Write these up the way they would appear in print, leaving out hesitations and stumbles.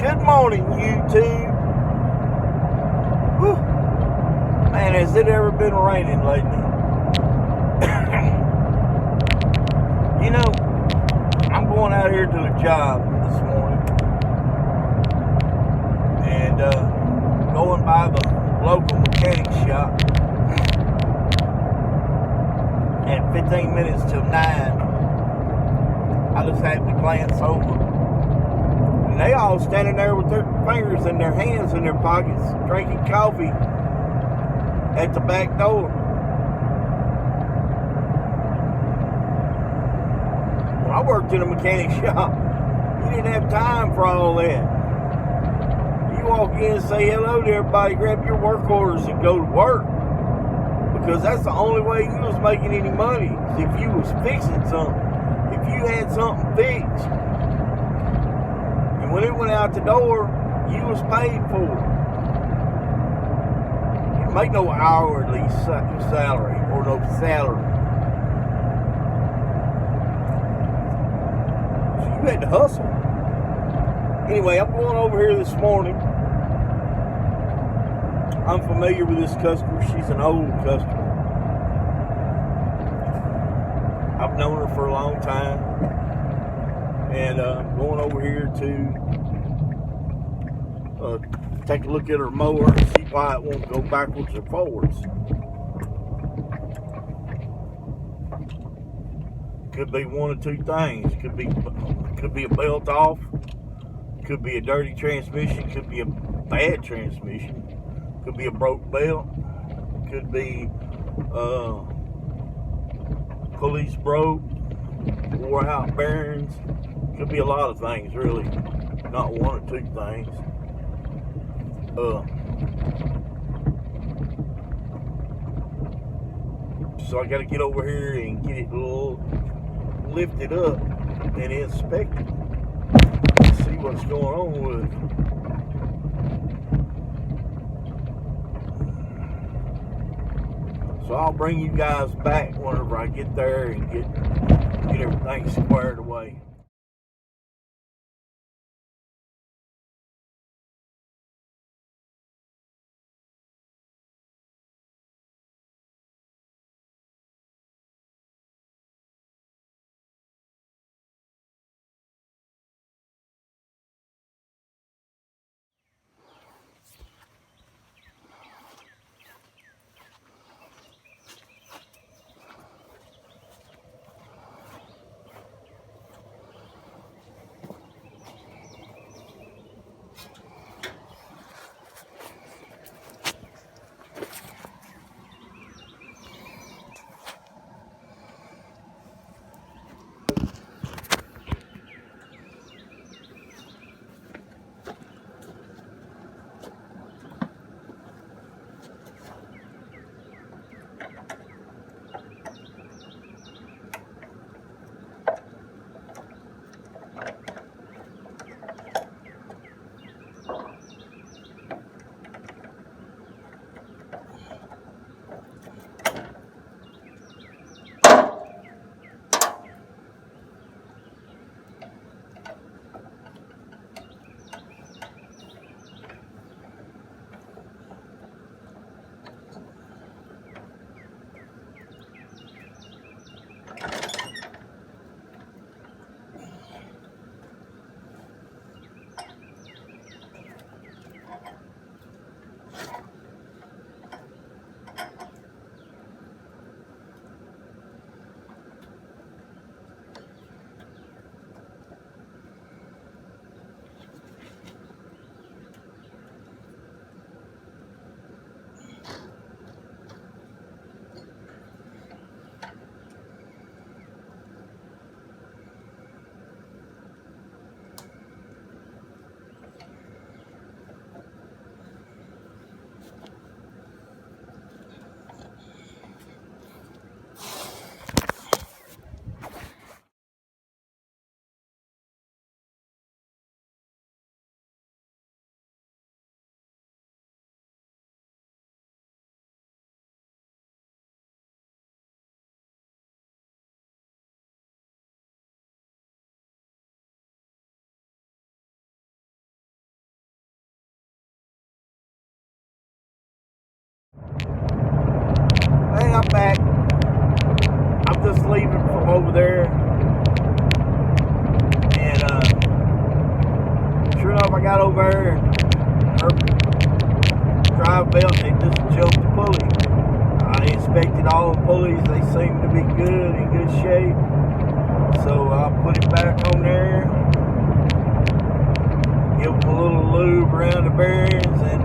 Good morning, YouTube. Whew. Man, has it ever been raining lately? You know, I'm going out here to a job this morning and going by the local mechanic shop at 15 minutes till 9. I just happened to glance over. And they all standing there with their fingers in their hands in their pockets, drinking coffee at the back door. When I worked in a mechanic shop, you didn't have time for all that. You walk in and say hello to everybody, grab your work orders, and go to work. Because that's the only way you was making any money, is if you was fixing something. If you had something fixed. And when it went out the door, you was paid for it. You didn't make no hourly salary or no salary. So you had to hustle. Anyway, I'm going over here this morning. I'm familiar with this customer. She's an old customer. I've known her for a long time. And I'm going over here to take a look at her mower and see why it won't go backwards or forwards. Could be one of two things. Could be a belt off. Could be a dirty transmission. Could be a bad transmission. Could be a broke belt. Could be pulleys broke. Wore out bearings. Could be a lot of things, really. Not one or two things. So I got to get over here and get it lifted up and inspect it. See what's going on with it. So I'll bring you guys back whenever I get there and get everything squared away. just leaving from over there, and sure enough, I got over there, and her drive belt, they just jumped the pulley. I inspected all the pulleys; they seem to be good, in good shape. So I put it back on there, give them a little lube around the bearings, and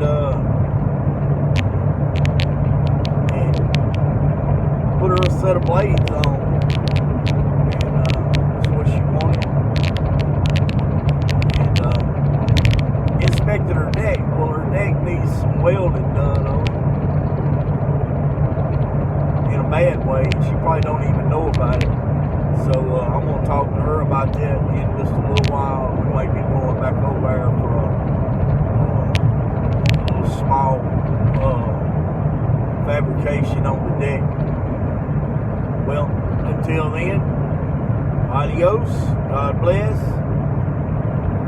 put her a set of blades on, and that's what she wanted. And inspected her neck. Well, her neck needs some welding done on it, in a bad way. She probably don't even know about it. So I'm going to talk to her about that in just a little while. We might be going back over there for a little small fabrication on the deck. Well, until then, adios, God bless,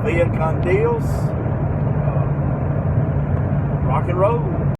via con Dios, rock and roll.